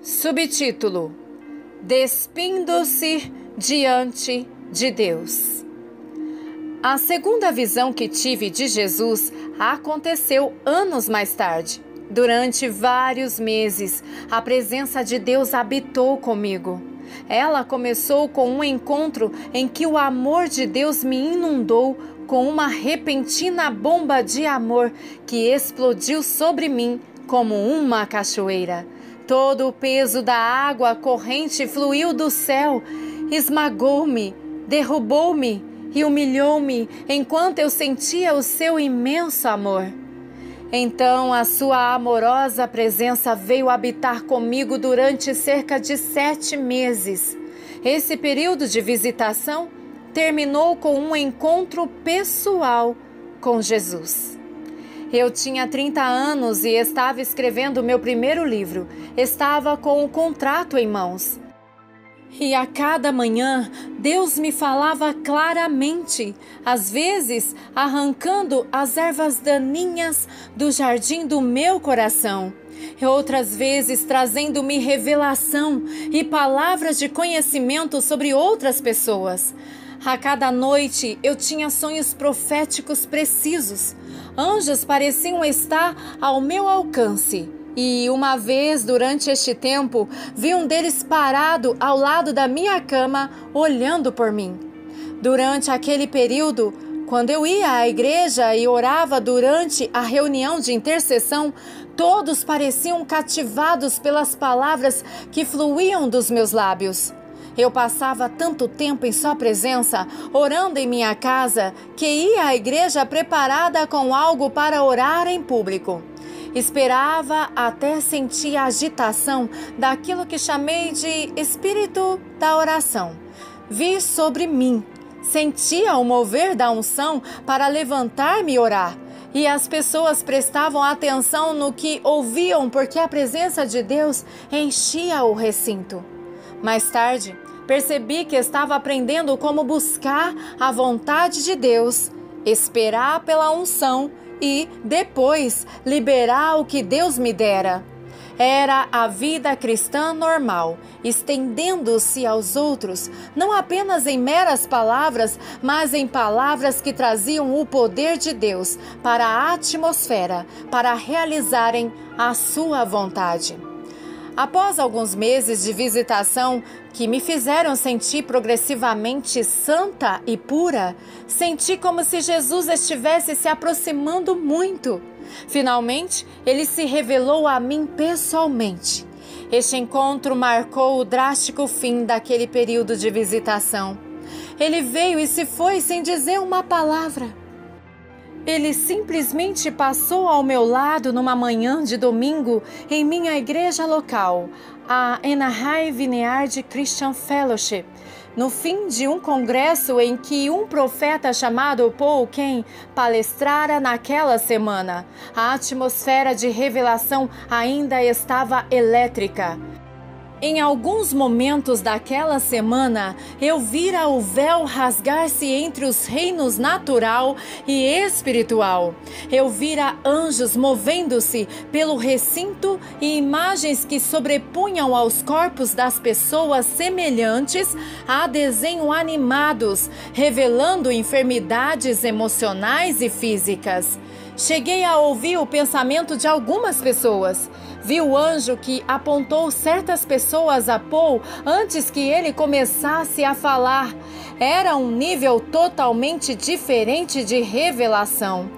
Subtítulo: Despindo-se diante de Deus. A segunda visão que tive de Jesus aconteceu anos mais tarde. Durante vários meses, a presença de Deus habitou comigo. Ela começou com um encontro em que o amor de Deus me inundou com uma repentina bomba de amor que explodiu sobre mim como uma cachoeira. Todo o peso da água corrente fluiu do céu, esmagou-me, derrubou-me e humilhou-me enquanto eu sentia o seu imenso amor. Então a sua amorosa presença veio habitar comigo durante cerca de 7 meses. Esse período de visitação terminou com um encontro pessoal com Jesus. Eu tinha 30 anos e estava escrevendo meu primeiro livro. Estava com o contrato em mãos. E a cada manhã, Deus me falava claramente, às vezes arrancando as ervas daninhas do jardim do meu coração, e outras vezes trazendo-me revelação e palavras de conhecimento sobre outras pessoas. A cada noite eu tinha sonhos proféticos precisos. Anjos pareciam estar ao meu alcance. E uma vez, durante este tempo, vi um deles parado ao lado da minha cama, olhando por mim. Durante aquele período, quando eu ia à igreja e orava durante a reunião de intercessão, todos pareciam cativados pelas palavras que fluíam dos meus lábios. Eu passava tanto tempo em sua presença, orando em minha casa, que ia à igreja preparada com algo para orar em público. Esperava até sentir a agitação daquilo que chamei de espírito da oração. Vi sobre mim, sentia o mover da unção para levantar-me e orar. E as pessoas prestavam atenção no que ouviam porque a presença de Deus enchia o recinto. Mais tarde, percebi que estava aprendendo como buscar a vontade de Deus, esperar pela unção e, depois, liberar o que Deus me dera. Era a vida cristã normal, estendendo-se aos outros, não apenas em meras palavras, mas em palavras que traziam o poder de Deus para a atmosfera, para realizarem a sua vontade. Após alguns meses de visitação que me fizeram sentir progressivamente santa e pura, senti como se Jesus estivesse se aproximando muito. Finalmente, ele se revelou a mim pessoalmente. Este encontro marcou o drástico fim daquele período de visitação. Ele veio e se foi sem dizer uma palavra. Ele simplesmente passou ao meu lado numa manhã de domingo em minha igreja local, a Anaheim Vineyard Christian Fellowship, no fim de um congresso em que um profeta chamado Paul Cain palestrara naquela semana. A atmosfera de revelação ainda estava elétrica. Em alguns momentos daquela semana, eu vira o véu rasgar-se entre os reinos natural e espiritual. Eu vira anjos movendo-se pelo recinto e imagens que sobrepunham aos corpos das pessoas semelhantes a desenhos animados, revelando enfermidades emocionais e físicas. Cheguei a ouvir o pensamento de algumas pessoas. Vi o anjo que apontou certas pessoas a Paul antes que ele começasse a falar. Era um nível totalmente diferente de revelação.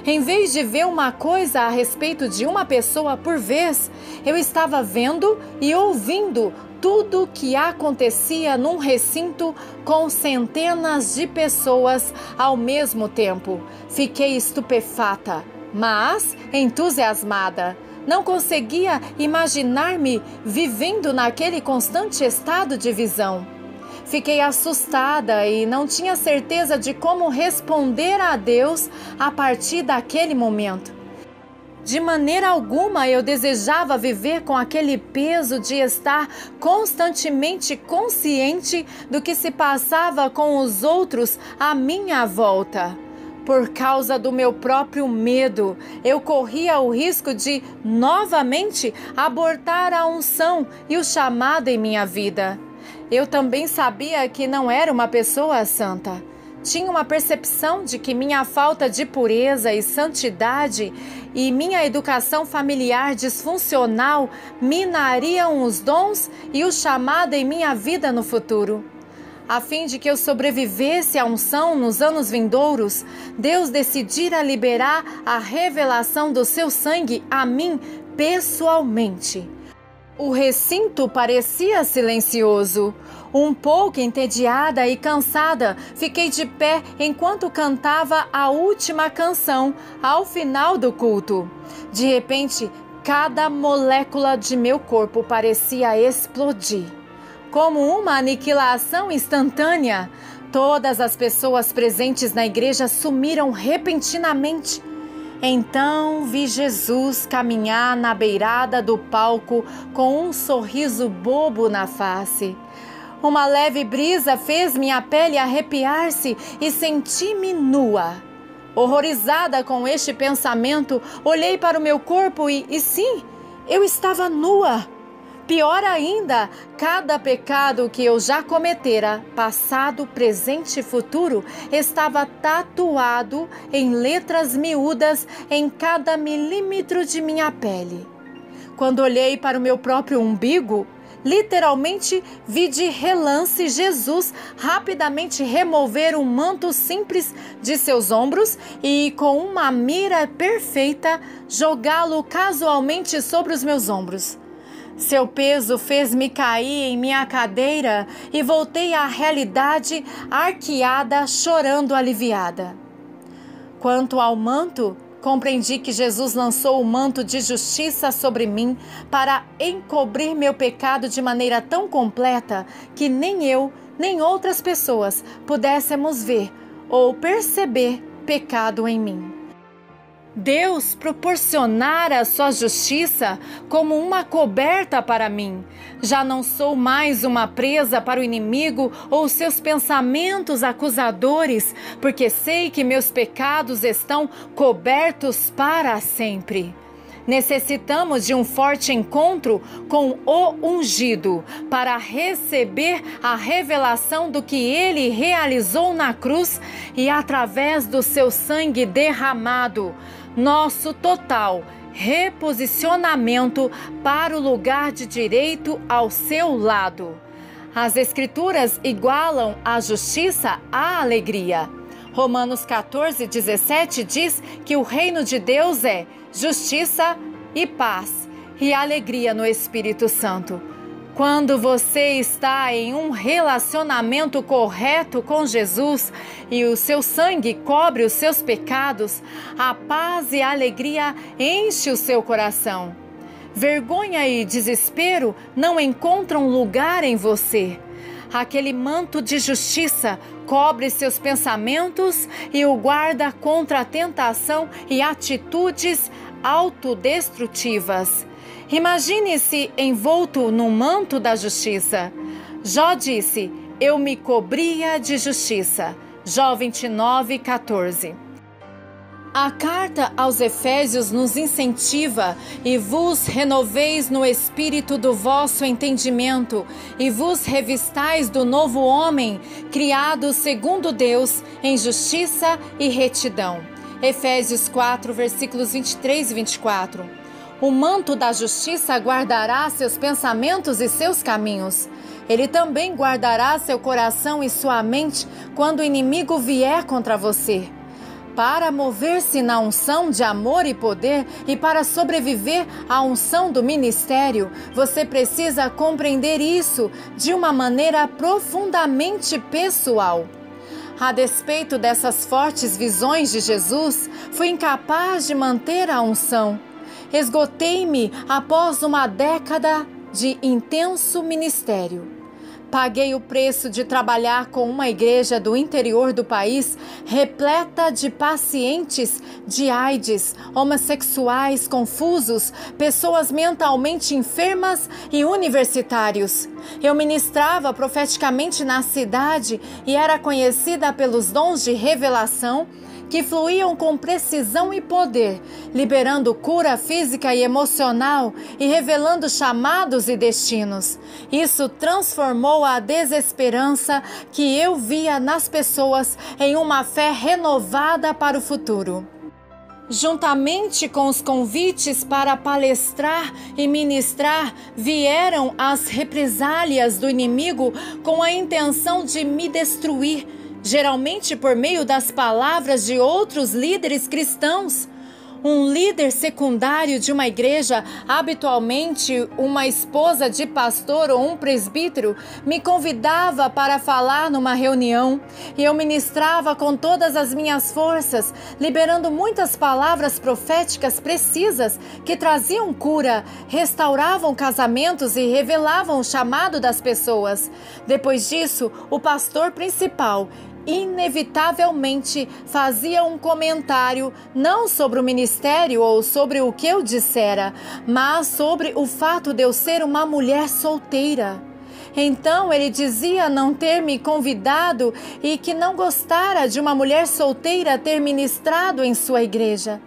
Em vez de ver uma coisa a respeito de uma pessoa por vez, eu estava vendo e ouvindo tudo o que acontecia num recinto com centenas de pessoas ao mesmo tempo. Fiquei estupefata, mas entusiasmada. Não conseguia imaginar-me vivendo naquele constante estado de visão. Fiquei assustada e não tinha certeza de como responder a Deus a partir daquele momento. De maneira alguma eu desejava viver com aquele peso de estar constantemente consciente do que se passava com os outros à minha volta. Por causa do meu próprio medo, eu corria o risco de, novamente, abortar a unção e o chamado em minha vida. Eu também sabia que não era uma pessoa santa. Tinha uma percepção de que minha falta de pureza e santidade e minha educação familiar disfuncional minariam os dons e o chamado em minha vida no futuro. A fim de que eu sobrevivesse à unção nos anos vindouros, Deus decidira liberar a revelação do seu sangue a mim pessoalmente. O recinto parecia silencioso. Um pouco entediada e cansada, fiquei de pé enquanto cantava a última canção ao final do culto. De repente, cada molécula de meu corpo parecia explodir. Como uma aniquilação instantânea, todas as pessoas presentes na igreja sumiram repentinamente. Então vi Jesus caminhar na beirada do palco com um sorriso bobo na face. Uma leve brisa fez minha pele arrepiar-se e senti-me nua. Horrorizada com este pensamento, olhei para o meu corpo e sim, eu estava nua. Pior ainda, cada pecado que eu já cometera, passado, presente e futuro, estava tatuado em letras miúdas em cada milímetro de minha pele. Quando olhei para o meu próprio umbigo, literalmente vi de relance Jesus rapidamente remover um manto simples de seus ombros e, com uma mira perfeita, jogá-lo casualmente sobre os meus ombros. Seu peso fez-me cair em minha cadeira e voltei à realidade arqueada, chorando aliviada. Quanto ao manto, compreendi que Jesus lançou o manto de justiça sobre mim para encobrir meu pecado de maneira tão completa que nem eu, nem outras pessoas pudéssemos ver ou perceber pecado em mim. Deus proporcionara a sua justiça como uma coberta para mim. Já não sou mais uma presa para o inimigo ou seus pensamentos acusadores, porque sei que meus pecados estão cobertos para sempre. Necessitamos de um forte encontro com o ungido para receber a revelação do que ele realizou na cruz e através do seu sangue derramado, nosso total reposicionamento para o lugar de direito ao seu lado. As Escrituras igualam a justiça à alegria. Romanos 14:17 diz que o reino de Deus é justiça e paz e alegria no Espírito Santo. Quando você está em um relacionamento correto com Jesus e o seu sangue cobre os seus pecados, a paz e a alegria enche o seu coração. Vergonha e desespero não encontram lugar em você. Aquele manto de justiça cobre seus pensamentos e o guarda contra a tentação e atitudes autodestrutivas. Imagine-se envolto no manto da justiça. Jó disse: eu me cobria de justiça. Jó 29:14. A carta aos Efésios nos incentiva: e vos renoveis no espírito do vosso entendimento, e vos revistais do novo homem, criado segundo Deus, em justiça e retidão. Efésios 4, versículos 23 e 24. O manto da justiça guardará seus pensamentos e seus caminhos. Ele também guardará seu coração e sua mente quando o inimigo vier contra você. Para mover-se na unção de amor e poder e para sobreviver à unção do ministério, você precisa compreender isso de uma maneira profundamente pessoal. A despeito dessas fortes visões de Jesus, fui incapaz de manter a unção. Esgotei-me após uma década de intenso ministério. Paguei o preço de trabalhar com uma igreja do interior do país repleta de pacientes de AIDS, homossexuais confusos, pessoas mentalmente enfermas e universitários. Eu ministrava profeticamente na cidade e era conhecida pelos dons de revelação, que fluíam com precisão e poder, liberando cura física e emocional e revelando chamados e destinos. Isso transformou a desesperança que eu via nas pessoas em uma fé renovada para o futuro. Juntamente com os convites para palestrar e ministrar, vieram as represálias do inimigo com a intenção de me destruir, geralmente por meio das palavras de outros líderes cristãos. Um líder secundário de uma igreja, habitualmente uma esposa de pastor ou um presbítero, me convidava para falar numa reunião e eu ministrava com todas as minhas forças, liberando muitas palavras proféticas precisas que traziam cura, restauravam casamentos e revelavam o chamado das pessoas. Depois disso, o pastor principal inevitavelmente fazia um comentário não sobre o ministério ou sobre o que eu dissera, mas sobre o fato de eu ser uma mulher solteira. Então ele dizia não ter me convidado e que não gostara de uma mulher solteira ter ministrado em sua igreja.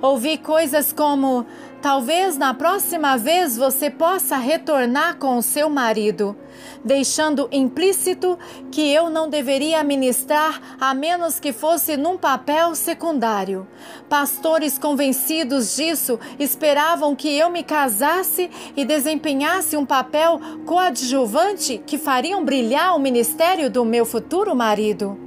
Ouvi coisas como: talvez na próxima vez você possa retornar com o seu marido, deixando implícito que eu não deveria ministrar a menos que fosse num papel secundário. Pastores convencidos disso esperavam que eu me casasse e desempenhasse um papel coadjuvante que fariam brilhar o ministério do meu futuro marido.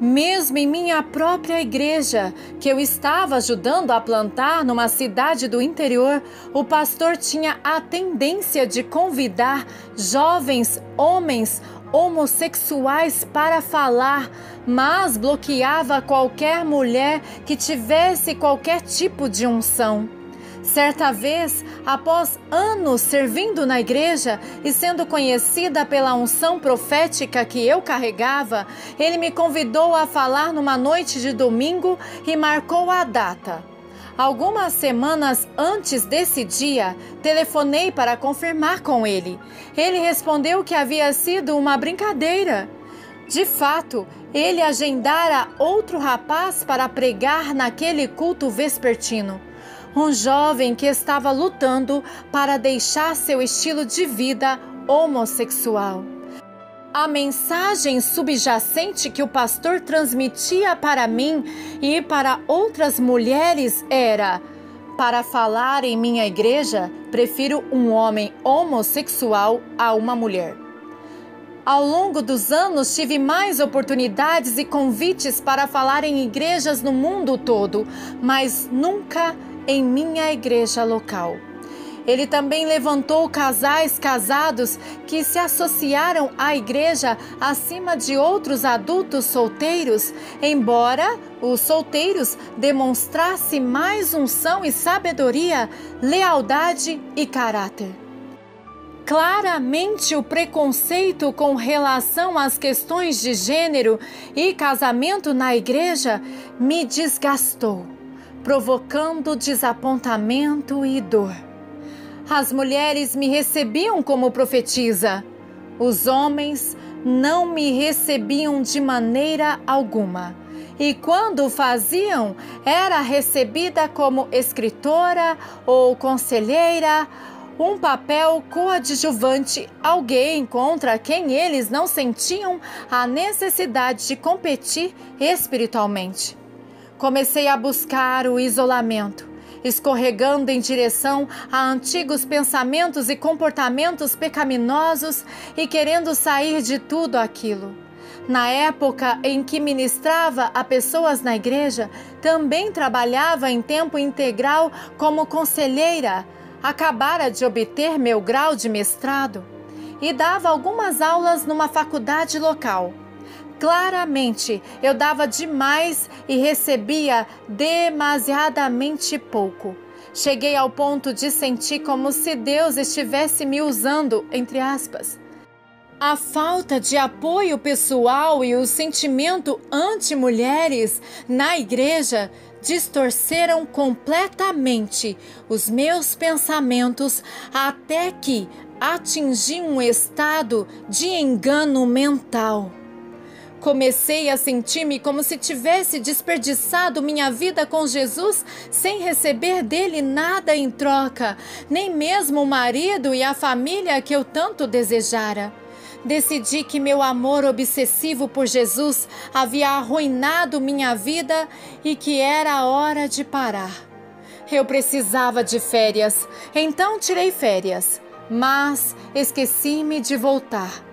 Mesmo em minha própria igreja, que eu estava ajudando a plantar numa cidade do interior, o pastor tinha a tendência de convidar jovens homens homossexuais para falar, mas bloqueava qualquer mulher que tivesse qualquer tipo de unção. Certa vez, após anos servindo na igreja e sendo conhecida pela unção profética que eu carregava, ele me convidou a falar numa noite de domingo e marcou a data. Algumas semanas antes desse dia, telefonei para confirmar com ele. Ele respondeu que havia sido uma brincadeira. De fato, ele agendara outro rapaz para pregar naquele culto vespertino. Um jovem que estava lutando para deixar seu estilo de vida homossexual. A mensagem subjacente que o pastor transmitia para mim e para outras mulheres era: para falar em minha igreja, prefiro um homem homossexual a uma mulher. Ao longo dos anos, tive mais oportunidades e convites para falar em igrejas no mundo todo, mas nunca em minha igreja local. Ele também levantou casais casados que se associaram à igreja acima de outros adultos solteiros, embora os solteiros demonstrassem mais unção e sabedoria, lealdade e caráter. Claramente, o preconceito com relação às questões de gênero e casamento na igreja me desgastou, provocando desapontamento e dor. As mulheres me recebiam como profetisa. Os homens não me recebiam de maneira alguma. E quando o faziam, era recebida como escritora ou conselheira, um papel coadjuvante, alguém contra quem eles não sentiam a necessidade de competir espiritualmente. Comecei a buscar o isolamento, escorregando em direção a antigos pensamentos e comportamentos pecaminosos e querendo sair de tudo aquilo. Na época em que ministrava a pessoas na igreja, também trabalhava em tempo integral como conselheira. Acabara de obter meu grau de mestrado e dava algumas aulas numa faculdade local. Claramente, eu dava demais e recebia demasiadamente pouco. Cheguei ao ponto de sentir como se Deus estivesse me usando, entre aspas. A falta de apoio pessoal e o sentimento anti-mulheres na igreja distorceram completamente os meus pensamentos até que atingi um estado de engano mental. Comecei a sentir-me como se tivesse desperdiçado minha vida com Jesus sem receber dele nada em troca, nem mesmo o marido e a família que eu tanto desejara. Decidi que meu amor obsessivo por Jesus havia arruinado minha vida e que era hora de parar. Eu precisava de férias, então tirei férias, mas esqueci-me de voltar.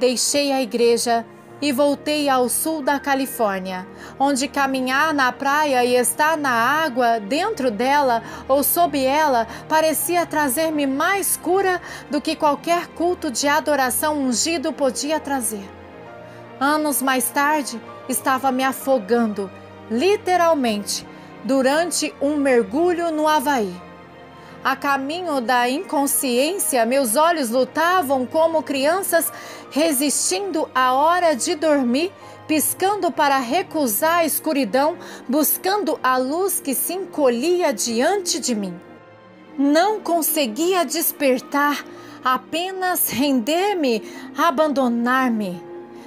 Deixei a igreja e voltei ao sul da Califórnia, onde caminhar na praia e estar na água, dentro dela ou sob ela, parecia trazer-me mais cura do que qualquer culto de adoração ungido podia trazer. Anos mais tarde, estava me afogando, literalmente, durante um mergulho no Havaí. A caminho da inconsciência, meus olhos lutavam como crianças resistindo à hora de dormir, piscando para recusar a escuridão, buscando a luz que se encolhia diante de mim. Não conseguia despertar, apenas render-me, abandonar-me.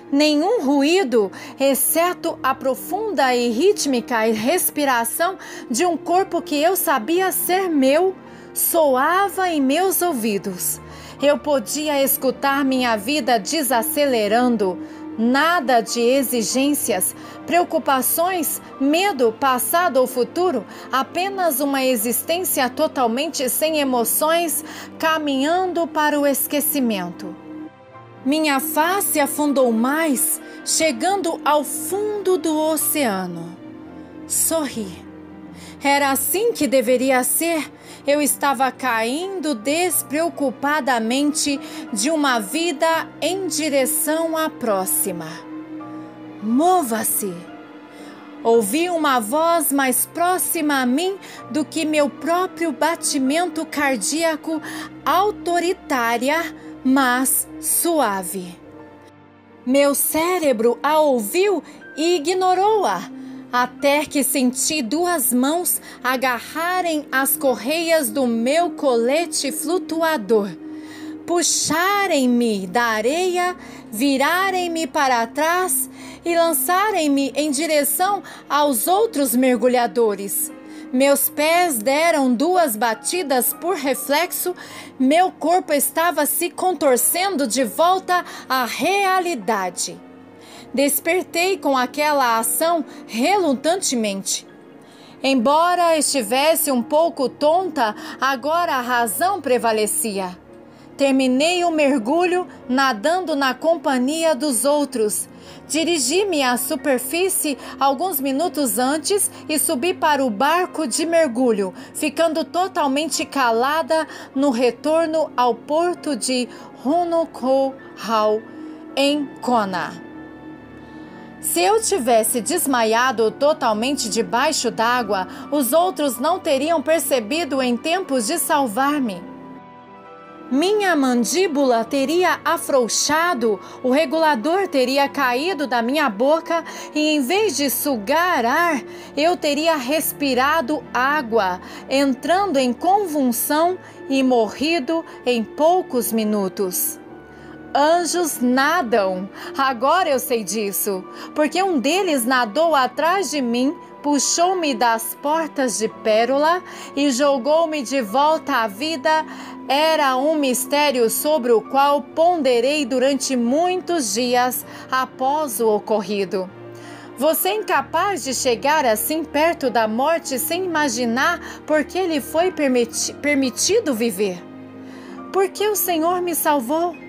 Nenhum ruído, exceto a profunda e rítmica respiração de um corpo que eu sabia ser meu, soava em meus ouvidos. Eu podia escutar minha vida desacelerando. Nada de exigências, preocupações, medo, passado ou futuro, apenas uma existência totalmente sem emoções, caminhando para o esquecimento. Minha face afundou mais, chegando ao fundo do oceano. Sorri. Era assim que deveria ser. Eu estava caindo despreocupadamente de uma vida em direção à próxima. Mova-se! Ouvi uma voz mais próxima a mim do que meu próprio batimento cardíaco, autoritária, mas suave. Meu cérebro a ouviu e ignorou-a, até que senti duas mãos agarrarem as correias do meu colete flutuador, puxarem-me da areia, virarem-me para trás e lançarem-me em direção aos outros mergulhadores. Meus pés deram duas batidas por reflexo, meu corpo estava se contorcendo de volta à realidade. Despertei com aquela ação relutantemente. Embora estivesse um pouco tonta, agora a razão prevalecia. Terminei o mergulho nadando na companhia dos outros. Dirigi-me à superfície alguns minutos antes e subi para o barco de mergulho, ficando totalmente calada no retorno ao porto de Hunuko-Hau, em Kona. Se eu tivesse desmaiado totalmente debaixo d'água, os outros não teriam percebido em tempo de salvar-me. Minha mandíbula teria afrouxado, o regulador teria caído da minha boca e, em vez de sugar ar, eu teria respirado água, entrando em convulsão e morrido em poucos minutos. Anjos nadam, agora eu sei disso, porque um deles nadou atrás de mim, puxou-me das portas de pérola e jogou-me de volta à vida. Era um mistério sobre o qual ponderei durante muitos dias após o ocorrido. Você é incapaz de chegar assim perto da morte sem imaginar por que lhe foi permitido viver. Por que o Senhor me salvou?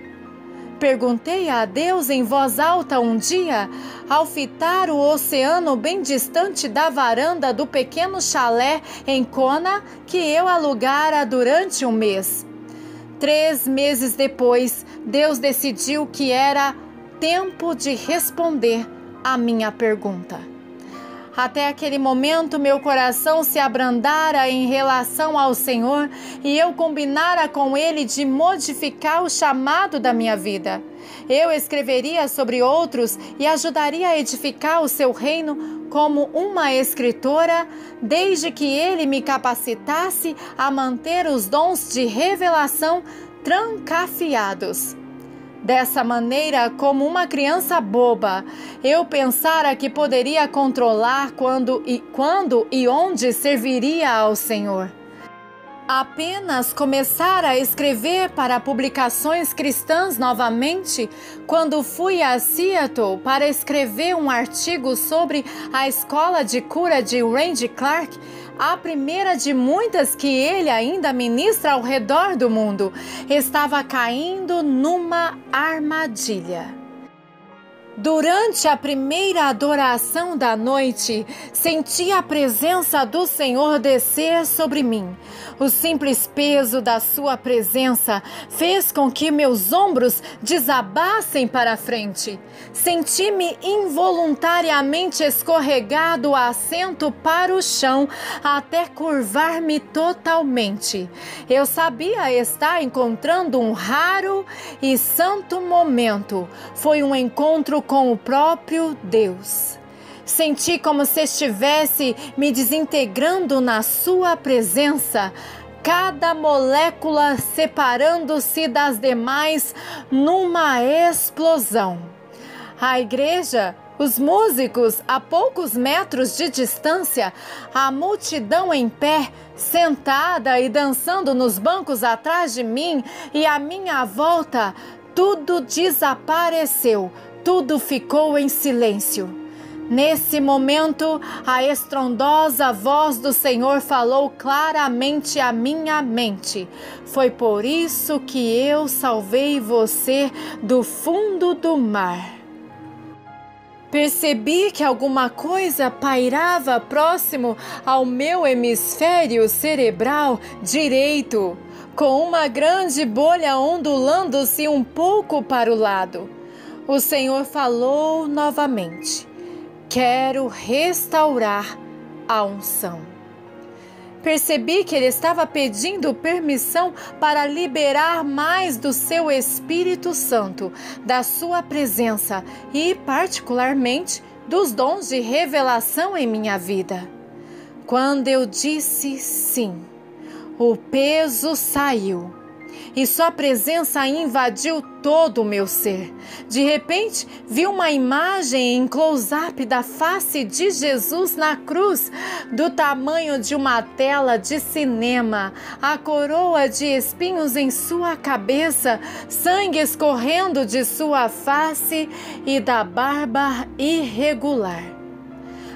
Perguntei a Deus em voz alta um dia, ao fitar o oceano bem distante da varanda do pequeno chalé em Kona que eu alugara durante um mês. 3 meses depois, Deus decidiu que era tempo de responder a minha pergunta. Até aquele momento, meu coração se abrandara em relação ao Senhor e eu combinara com Ele de modificar o chamado da minha vida. Eu escreveria sobre outros e ajudaria a edificar o seu reino como uma escritora, desde que Ele me capacitasse a manter os dons de revelação trancafiados. Dessa maneira, como uma criança boba, eu pensara que poderia controlar quando e onde serviria ao Senhor. Apenas começar a escrever para publicações cristãs novamente quando fui a Seattle para escrever um artigo sobre a escola de cura de Randy Clark, a primeira de muitas que ele ainda ministra ao redor do mundo, estava caindo numa armadilha. Durante a primeira adoração da noite, senti a presença do Senhor descer sobre mim. O simples peso da sua presença fez com que meus ombros desabassem para a frente. Senti-me involuntariamente escorregar do assento para o chão até curvar-me totalmente. Eu sabia estar encontrando um raro e santo momento. Foi um encontro com o próprio Deus. Senti como se estivesse me desintegrando na sua presença, cada molécula separando-se das demais numa explosão. A igreja, os músicos a poucos metros de distância, a multidão em pé, sentada e dançando nos bancos atrás de mim e à minha volta, tudo desapareceu. Tudo ficou em silêncio. Nesse momento, a estrondosa voz do Senhor falou claramente à minha mente. Foi por isso que eu salvei você do fundo do mar. Percebi que alguma coisa pairava próximo ao meu hemisfério cerebral direito, com uma grande bolha ondulando-se um pouco para o lado. O Senhor falou novamente: quero restaurar a unção. Percebi que ele estava pedindo permissão para liberar mais do seu Espírito Santo, da sua presença e, particularmente, dos dons de revelação em minha vida. Quando eu disse sim, o peso saiu. E sua presença invadiu todo o meu ser. De repente, vi uma imagem em close-up da face de Jesus na cruz, do tamanho de uma tela de cinema, a coroa de espinhos em sua cabeça, sangue escorrendo de sua face e da barba irregular.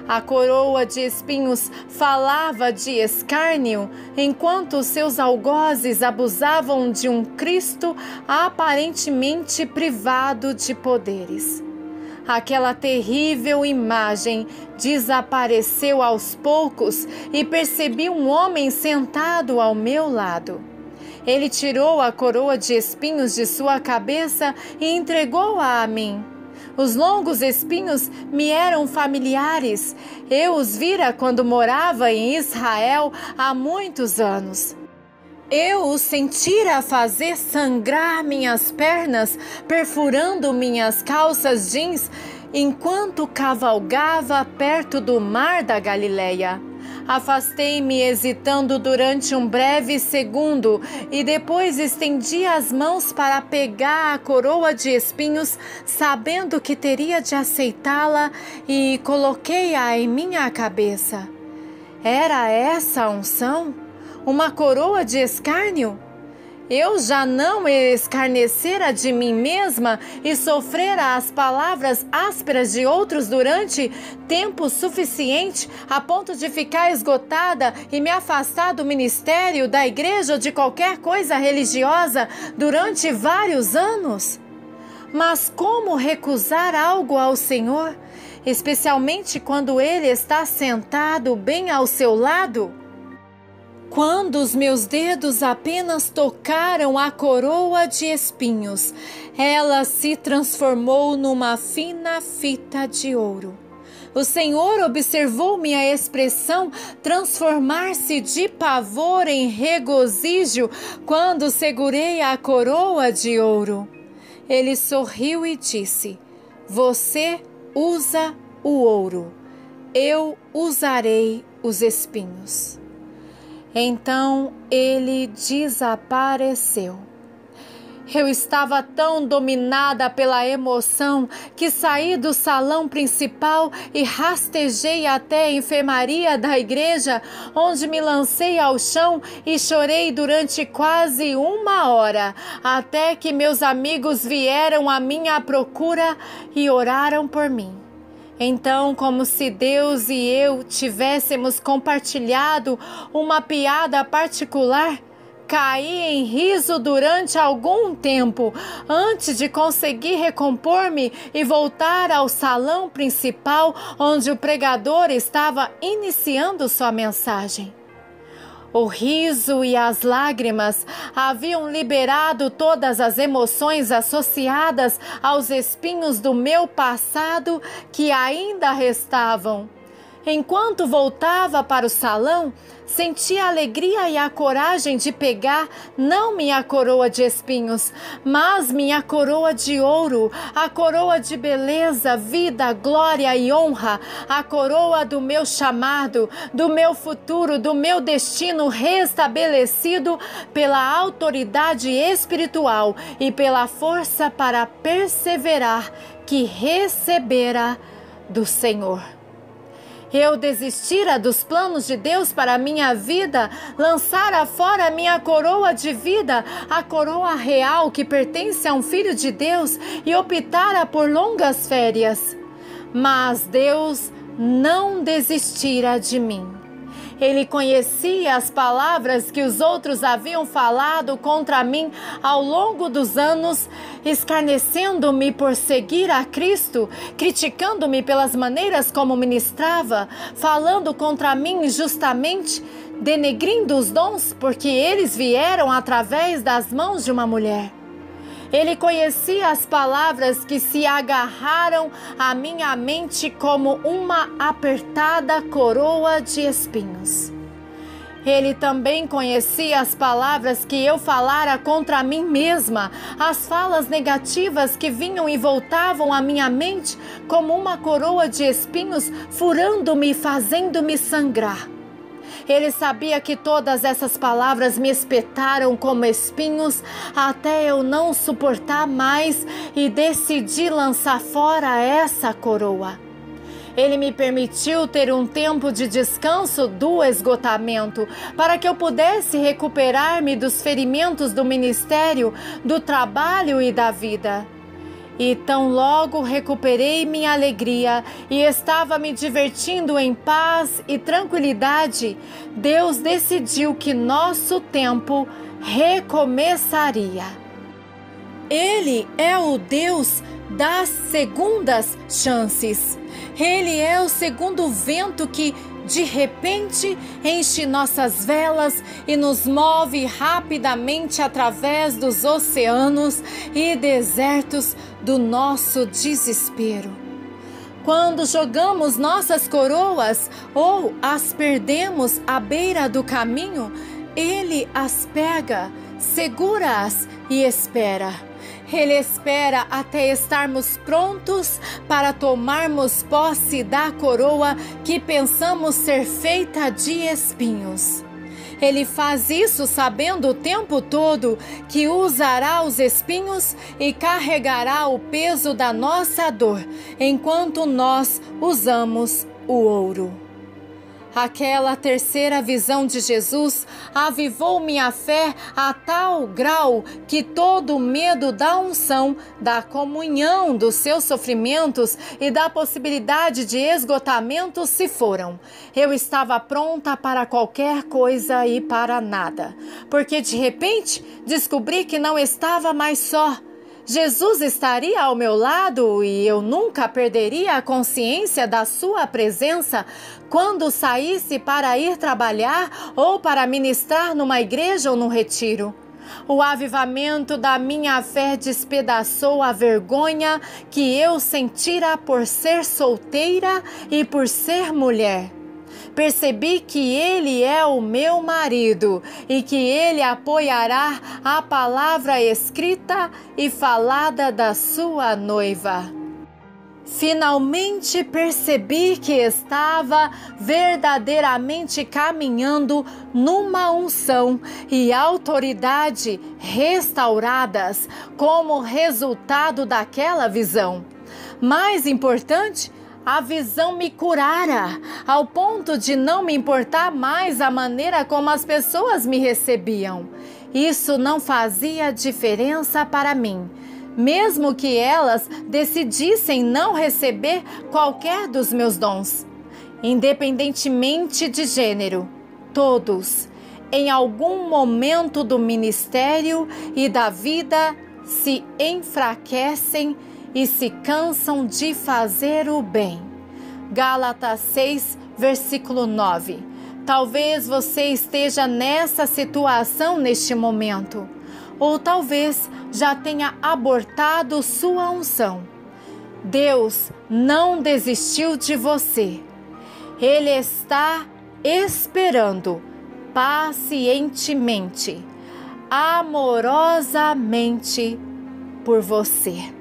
A coroa de espinhos falava de escárnio, enquanto seus algozes abusavam de um Cristo aparentemente privado de poderes. Aquela terrível imagem desapareceu aos poucos e percebi um homem sentado ao meu lado. Ele tirou a coroa de espinhos de sua cabeça e entregou-a a mim. Os longos espinhos me eram familiares. Eu os vira quando morava em Israel há muitos anos. Eu os sentira fazer sangrar minhas pernas, perfurando minhas calças jeans, enquanto cavalgava perto do mar da Galileia. Afastei-me hesitando durante um breve segundo e depois estendi as mãos para pegar a coroa de espinhos, sabendo que teria de aceitá-la, e coloquei-a em minha cabeça. Era essa a unção? Uma coroa de escárnio? Eu já não escarnecera de mim mesma e sofrera as palavras ásperas de outros durante tempo suficiente a ponto de ficar esgotada e me afastar do ministério, da igreja ou de qualquer coisa religiosa durante vários anos? Mas como recusar algo ao Senhor, especialmente quando Ele está sentado bem ao seu lado? Quando os meus dedos apenas tocaram a coroa de espinhos, ela se transformou numa fina fita de ouro. O Senhor observou minha expressão transformar-se de pavor em regozijo quando segurei a coroa de ouro. Ele sorriu e disse: "Você usa o ouro, eu usarei os espinhos." Então ele desapareceu. Eu estava tão dominada pela emoção que saí do salão principal e rastejei até a enfermaria da igreja, onde me lancei ao chão e chorei durante quase 1 hora, até que meus amigos vieram à minha procura e oraram por mim. Então, como se Deus e eu tivéssemos compartilhado uma piada particular, caí em riso durante algum tempo, antes de conseguir recompor-me e voltar ao salão principal, onde o pregador estava iniciando sua mensagem. O riso e as lágrimas haviam liberado todas as emoções associadas aos espinhos do meu passado que ainda restavam. Enquanto voltava para o salão, senti a alegria e a coragem de pegar não minha coroa de espinhos, mas minha coroa de ouro, a coroa de beleza, vida, glória e honra, a coroa do meu chamado, do meu futuro, do meu destino restabelecido pela autoridade espiritual e pela força para perseverar que recebera do Senhor. Eu desistira dos planos de Deus para a minha vida, lançara fora a minha coroa de vida, a coroa real que pertence a um filho de Deus, e optara por longas férias. Mas Deus não desistira de mim. Ele conhecia as palavras que os outros haviam falado contra mim ao longo dos anos, escarnecendo-me por seguir a Cristo, criticando-me pelas maneiras como ministrava, falando contra mim injustamente, denegrindo os dons porque eles vieram através das mãos de uma mulher. Ele conhecia as palavras que se agarraram à minha mente como uma apertada coroa de espinhos. Ele também conhecia as palavras que eu falara contra mim mesma, as falas negativas que vinham e voltavam à minha mente como uma coroa de espinhos, furando-me e fazendo-me sangrar. Ele sabia que todas essas palavras me espetaram como espinhos até eu não suportar mais e decidi lançar fora essa coroa. Ele me permitiu ter um tempo de descanso do esgotamento para que eu pudesse recuperar-me dos ferimentos do ministério, do trabalho e da vida. E tão logo recuperei minha alegria e estava me divertindo em paz e tranquilidade, Deus decidiu que nosso tempo recomeçaria. Ele é o Deus das segundas chances. Ele é o segundo vento que, de repente, enche nossas velas e nos move rapidamente através dos oceanos e desertos do nosso desespero. Quando jogamos nossas coroas ou as perdemos à beira do caminho, Ele as pega, segura-as e espera. Ele espera até estarmos prontos para tomarmos posse da coroa que pensamos ser feita de espinhos. Ele faz isso sabendo o tempo todo que usará os espinhos e carregará o peso da nossa dor, enquanto nós usamos o ouro. Aquela terceira visão de Jesus avivou minha fé a tal grau que todo o medo da unção, da comunhão dos seus sofrimentos e da possibilidade de esgotamento se foram. Eu estava pronta para qualquer coisa e para nada, porque de repente descobri que não estava mais só. Jesus estaria ao meu lado e eu nunca perderia a consciência da sua presença quando saísse para ir trabalhar ou para ministrar numa igreja ou num retiro. O avivamento da minha fé despedaçou a vergonha que eu sentira por ser solteira e por ser mulher. Percebi que Ele é o meu marido e que Ele apoiará a palavra escrita e falada da sua noiva. Finalmente percebi que estava verdadeiramente caminhando numa unção e autoridade restauradas, como resultado daquela visão. Mais importante, a visão me curara, ao ponto de não me importar mais a maneira como as pessoas me recebiam. Isso não fazia diferença para mim, mesmo que elas decidissem não receber qualquer dos meus dons. Independentemente de gênero, todos, em algum momento do ministério e da vida, se enfraquecem e se cansam de fazer o bem. Gálatas 6, versículo 9. Talvez você esteja nessa situação neste momento, ou talvez já tenha abortado sua unção. Deus não desistiu de você. Ele está esperando pacientemente, amorosamente por você.